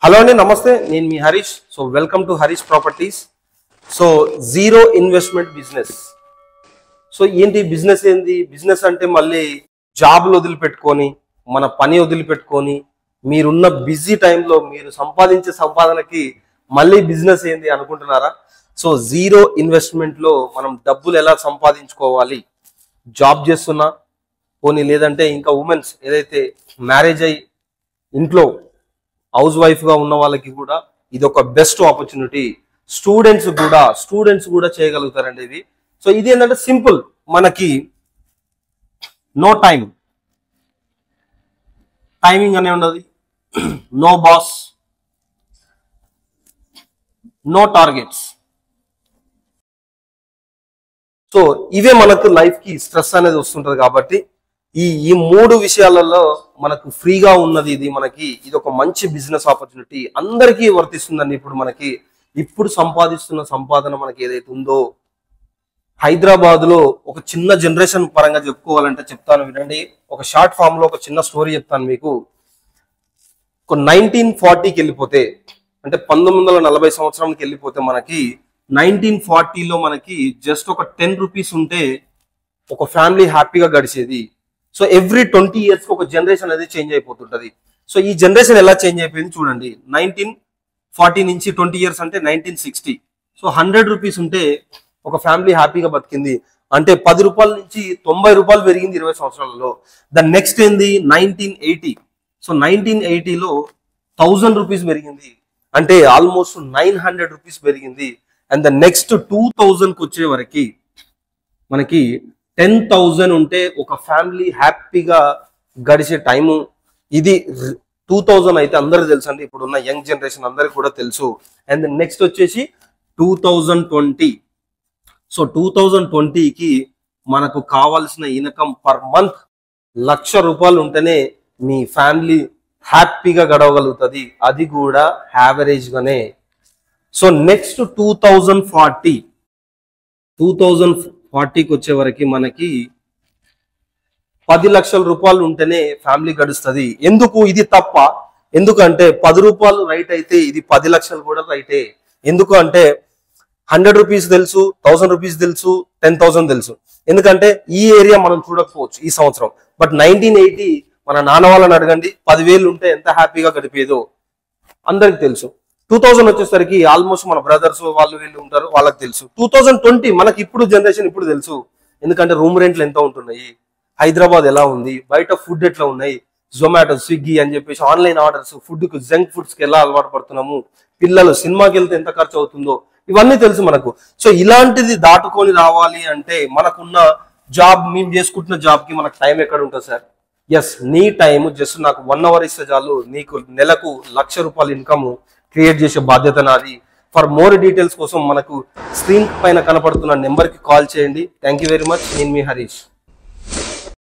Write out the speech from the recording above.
Hello అండి, నమస్తే. నేను మీ Harish. So welcome to Harish properties. So zero investment business. So ఏంటి బిజినెస్? ఏంది బిజినెస్ అంటే మళ్ళీ జాబ్లు వదిలిపెట్టుకొని, మన పని వదిలిపెట్టుకొని, మీరున్న బిజీ టైంలో మీరు సంపాదించే సంపాదనకి మళ్ళీ బిజినెస్ ఏంది అనుకుంటున్నారా? సో జీరో ఇన్వెస్ట్మెంట్లో మనం డబ్బులు ఎలా సంపాదించుకోవాలి? జాబ్ చేస్తున్నా పోనీ, లేదంటే ఇంకా ఉమెన్స్ ఏదైతే మ్యారేజ్ అయ్యి ఇంట్లో హౌస్ వైఫ్ గా ఉన్న వాళ్ళకి కూడా ఇది ఒక బెస్ట్ ఆపర్చునిటీ. స్టూడెంట్స్ కూడా చేయగలుగుతారండి ఇది. సో ఇది ఏంటంటే సింపుల్, మనకి నో టైమింగ్ అనే ఉండదు, no boss, no targets. So ఇవే మనకు లైఫ్ కి స్ట్రెస్ అనేది వస్తుంటది. కాబట్టి ఈ మూడు విషయాలలో మనకు ఫ్రీగా ఉన్నది ఇది ఒక మంచి బిజినెస్ ఆపర్చునిటీ, అందరికీ వర్తిస్తుందండి. ఇప్పుడు సంపాదిస్తున్న సంపాదన మనకి ఏదైతే ఉందో, హైదరాబాద్ లో ఒక చిన్న జనరేషన్ పరంగా చెప్పుకోవాలంటే చెప్తాను వినండి. ఒక షార్ట్ ఫామ్ లో ఒక చిన్న స్టోరీ చెప్తాను మీకు. ఒక 1940కి వెళ్ళిపోతే, అంటే 1940 సంవత్సరానికి వెళ్ళిపోతే, మనకి 1940లో మనకి జస్ట్ ఒక 10 రూపీస్ ఉంటే ఒక ఫ్యామిలీ హ్యాపీగా గడిచేది. సో ఎవ్రీ 20 years ఒక జనరేషన్ అనేది చేంజ్ అయిపోతుంటది. సో ఈ జనరేషన్ ఎలా చేంజ్ అయిపోయింది చూడండి. 1940 నుంచి 20 years అంటే 1960. సో 100 రూపీస్ ఉంటే ఒక ఫ్యామిలీ హ్యాపీగా బతికింది. అంటే 10 రూపాయల నుంచి 90 రూపాయలు పెరిగింది 20 సంవత్సరాలలో. దాని నెక్స్ట్ ఏంది 1980. సో 1980లో 1000 రూపీస్ పెరిగింది, అంటే ఆల్మోస్ట్ 900 రూపీస్ పెరిగింది. అండ్ ద నెక్స్ట్ 2000కి వచ్చే వరకు మనకి 10,000 ఉంటే ఒక ఫ్యామిలీ హ్యాపీగా గడిచే టైము ఇది. 2000 అయితే అందరికి తెలుసు అండి, ఇప్పుడున్న యంగ్ జనరేషన్ అందరికి కూడా తెలుసు. అండ్ నెక్స్ట్ వచ్చేసి 2020. సో 2020కి మనకు కావాల్సిన ఇన్కమ్ పర్ మంత్ 1,00,000 రూపాయలు ఉంటేనే మీ ఫ్యామిలీ హ్యాపీగా గడవగలుగుతుంది, అది కూడా యావరేజ్ గానే. సో నెక్స్ట్ 2040కి వచ్చే వరకు మనకి 10 లక్షల రూపాయలు ఉంటేనే ఫ్యామిలీ గడుస్తుంది. ఎందుకు ఇది తప్ప? ఎందుకంటే 10 రూపాయలు రైట్ అయితే ఇది 10 లక్షలు కూడా రైటే. ఎందుకు అంటే 100 రూపీస్ తెలుసు, 1000 రూపీస్ తెలుసు, 10,000 తెలుసు. ఎందుకంటే ఈ ఏరియా మనం చూడకపోవచ్చు ఈ సంవత్సరం. బట్ 1980 మన నాన్న వాళ్ళని అడగండి, 10,000 ఉంటే ఎంత హ్యాపీగా గడిపేదో అందరికి తెలుసు. 2000 వచ్చేసరికి ఆల్మోస్ట్ మన బ్రదర్స్ వాళ్ళు వీళ్ళు ఉంటారు, వాళ్ళకి తెలుసు. 2020 మనకి ఇప్పుడు జనరేషన్ ఇప్పుడు తెలుసు. ఎందుకంటే రూమ్ రెంట్లు ఎంత ఉంటున్నాయి, హైదరాబాద్ ఎలా ఉంది, బయట ఫుడ్ ఎట్లా ఉన్నాయి, జొమాటో, స్విగ్గీ అని చెప్పేసి ఆన్లైన్ ఆర్డర్స్, ఫుడ్కి జంక్ ఫుడ్స్కి ఎలా అలవాటు పడుతున్నాము, పిల్లలు సినిమాకి వెళ్తే ఎంత ఖర్చు అవుతుందో ఇవన్నీ తెలుసు మనకు. సో ఇలాంటిది దాటుకొని రావాలి అంటే మనకున్న జాబ్, మేము చేసుకుంటున్న జాబ్కి మనకు టైం ఎక్కడ ఉంటుంది సార్? ఎస్, నీ టైం జస్ట్ నాకు 1 hour ఇస్తే చాలు, నీకు నెలకు 1,00,000 రూపాయలు ఇన్కమ్ క్రియేట్ చేసే బాధ్యత నాది. ఫర్ మోర్ డీటెయిల్స్ కోసం మనకు స్క్రీన్ పైన కనపడుతున్న నెంబర్కి కాల్ చేయండి. Thank you very much. నేను మీ హరీష్.